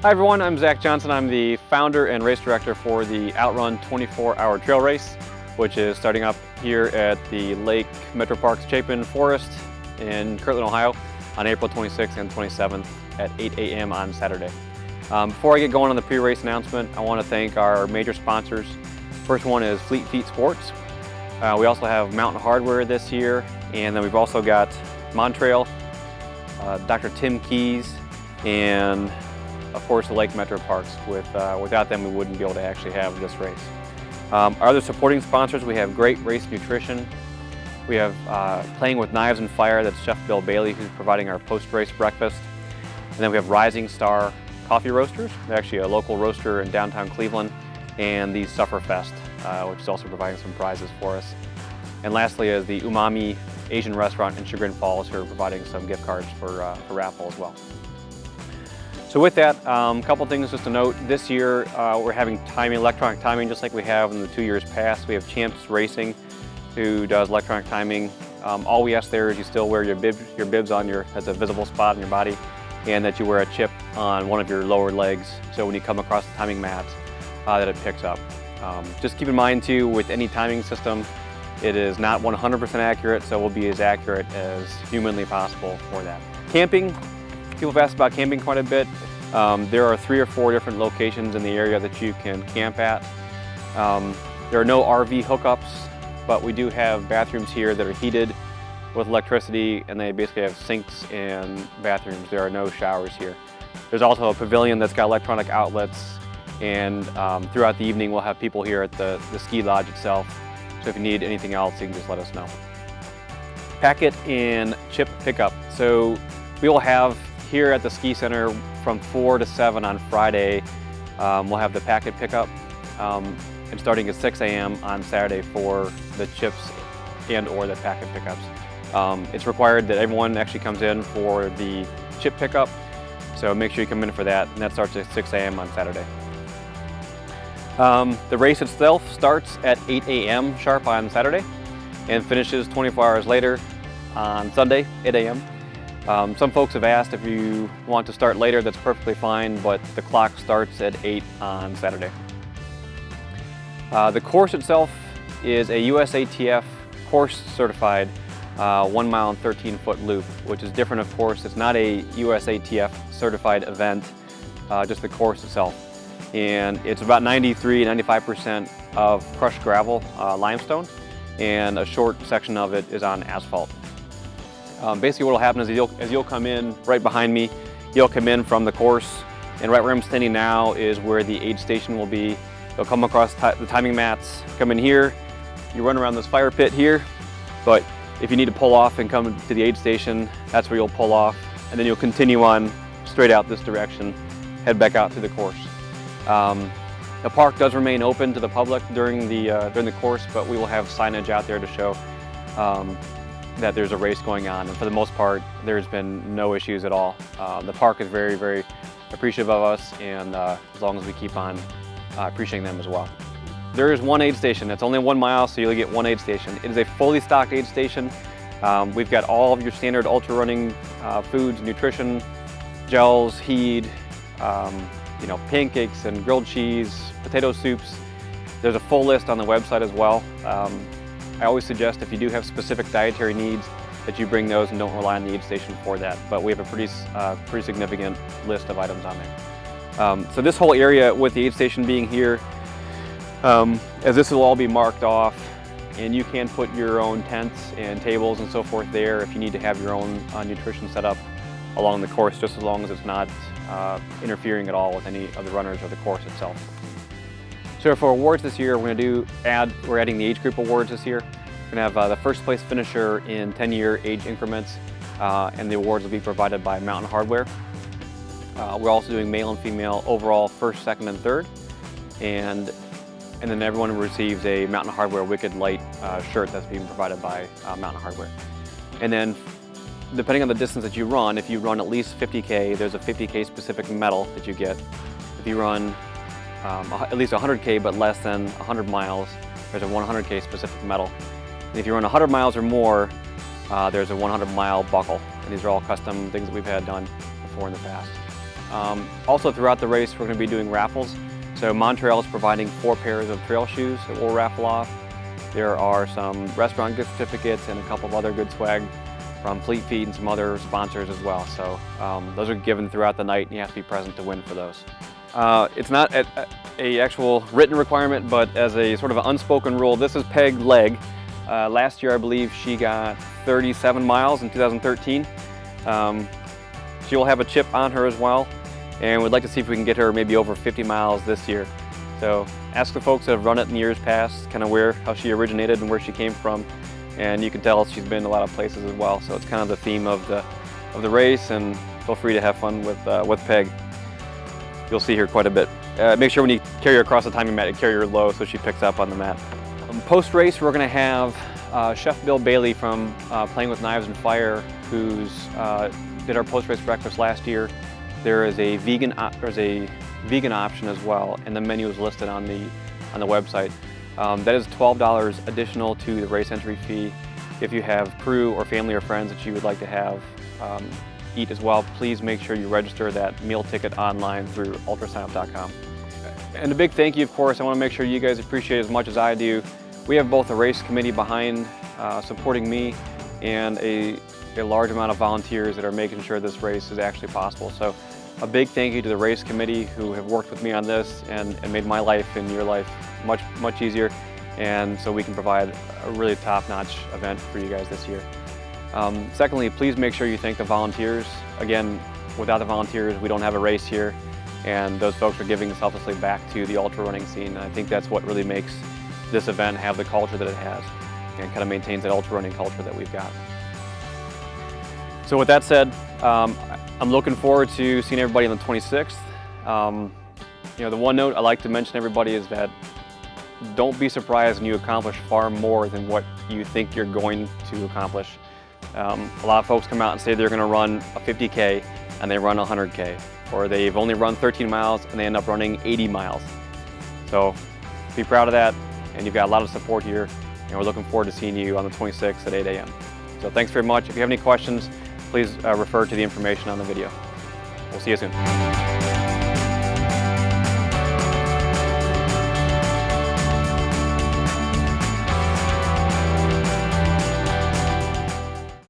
Hi everyone, I'm Zach Johnson. I'm the founder and race director for the Outrun 24-hour trail race, which is starting up here at the Lake Metro Parks Chapin Forest in Kirtland, Ohio on April 26th and 27th at 8 a.m. on Saturday. Before I get going on the pre-race announcement, I want to thank our major sponsors. First one is Fleet Feet Sports. We also have Mountain Hardware this year, and then we've also got Montrail, Dr. Tim Keys, and of course the Lake Metro Parks. Without them, we wouldn't be able to actually have this race. Our other supporting sponsors, we have Great Race Nutrition. We have Playing with Knives and Fire, that's Chef Bill Bailey, who's providing our post-race breakfast. And then we have Rising Star Coffee Roasters. They're actually a local roaster in downtown Cleveland, and the Sufferfest, which is also providing some prizes for us. And lastly is the Umami Asian Restaurant in Chagrin Falls, who are providing some gift cards for raffle as well. So with that, a couple things just to note. This year we're having timing, electronic timing, just like we have in the 2 years past. We have Champs Racing, who does electronic timing. All we ask there is you still wear your bibs on as a visible spot on your body, and that you wear a chip on one of your lower legs, so when you come across the timing mats, that it picks up. Just keep in mind too, with any timing system, it is not 100% accurate, so we'll be as accurate as humanly possible for that. Camping, people have asked about camping quite a bit. There are 3 or 4 different locations in the area that you can camp at. There are no RV hookups, but we do have bathrooms here that are heated with electricity, and they basically have sinks and bathrooms. There are no showers here. There's also a pavilion that's got electronic outlets, and throughout the evening we'll have people here at the ski lodge itself. So if you need anything else, you can just let us know. Packet and chip pickup. So we will have here at the ski center from 4 to 7 on Friday, we'll have the packet pickup, and starting at 6 a.m. on Saturday for the chips and or the packet pickups. It's required that everyone actually comes in for the chip pickup, so make sure you come in for that, and that starts at 6 a.m. on Saturday. The race itself starts at 8 a.m. sharp on Saturday and finishes 24 hours later on Sunday, 8 a.m. Some folks have asked if you want to start later, that's perfectly fine, but the clock starts at 8 on Saturday. The course itself is a USATF course certified 1 mile and 13-foot loop, which is different, of course. It's not a USATF certified event, just the course itself. And it's about 93–95% of crushed gravel, limestone, and a short section of it is on asphalt. Basically what will happen is as you'll come in right behind me, you'll come in from the course, and right where I'm standing now is where the aid station will be. You'll come across the timing mats, come in here, you run around this fire pit here, but if you need to pull off and come to the aid station, that's where you'll pull off, and then you'll continue on straight out this direction, head back out through the course. The park does remain open to the public during the course, but we will have signage out there to show that there's a race going on, and for the most part there's been no issues at all. The park is very, very appreciative of us, and as long as we keep on appreciating them as well. There is one aid station. It's only 1 mile, so you'll get one aid station. It is a fully stocked aid station. We've got all of your standard ultra running foods, nutrition, gels, heat, pancakes and grilled cheese, potato soups. There's a full list on the website as well. I always suggest if you do have specific dietary needs that you bring those and don't rely on the aid station for that. But we have a pretty significant list of items on there. So this whole area with the aid station being here, as this will all be marked off, and you can put your own tents and tables and so forth there if you need to have your own nutrition set up along the course, just as long as it's not interfering at all with any of the runners or the course itself. So for awards this year, we're adding the age group awards this year. We're going to have the first place finisher in 10-year age increments, and the awards will be provided by Mountain Hardware. We're also doing male and female overall first, second, and third, and then everyone receives a Mountain Hardware Wicked Light shirt that's being provided by Mountain Hardware. And then depending on the distance that you run, if you run at least 50K, there's a 50K specific medal that you get. If you run at least 100K but less than 100 miles, there's a 100K specific medal. And if you run 100 miles or more, there's a 100-mile buckle. And these are all custom things that we've had done before in the past. Also throughout the race, we're going to be doing raffles. So Montreal is providing 4 pairs of trail shoes that we'll raffle off. There are some restaurant gift certificates and a couple of other good swag from Fleet Feet and some other sponsors as well. So those are given throughout the night, and you have to be present to win for those. It's not a actual written requirement, but as a sort of an unspoken rule, this is Peg's leg. Last year, I believe she got 37 miles in 2013. She'll have a chip on her as well, and we'd like to see if we can get her maybe over 50 miles this year. So ask the folks that have run it in years past kind of how she originated and where she came from, and you can tell she's been in a lot of places as well. So it's kind of the theme of the race, and feel free to have fun with Peg. You'll see her quite a bit. Make sure when you carry her across the timing mat, you carry her low so she picks up on the mat. Post-race, we're going to have Chef Bill Bailey from Playing with Knives and Fire, who's did our post-race breakfast last year. There is a vegan option as well, and the menu is listed on the website. That is $12 additional to the race entry fee. If you have crew or family or friends that you would like to have eat as well, please make sure you register that meal ticket online through ultrasignup.com. And a big thank you, of course. I want to make sure you guys appreciate it as much as I do. We have both a race committee behind supporting me and a large amount of volunteers that are making sure this race is actually possible. So a big thank you to the race committee who have worked with me on this and made my life and your life much easier, and so we can provide a really top-notch event for you guys this year. Secondly, please make sure you thank the volunteers. Again, without the volunteers, we don't have a race here, and those folks are giving selflessly back to the ultra running scene. And I think that's what really makes this event have the culture that it has, and kind of maintains that ultra running culture that we've got. So with that said, I'm looking forward to seeing everybody on the 26th. The one note I like to mention to everybody is that don't be surprised when you accomplish far more than what you think you're going to accomplish. A lot of folks come out and say they're going to run a 50K and they run 100K, or they've only run 13 miles and they end up running 80 miles. So be proud of that, and you've got a lot of support here, and we're looking forward to seeing you on the 26th at 8 a.m. So thanks very much. If you have any questions, please refer to the information on the video. We'll see you soon.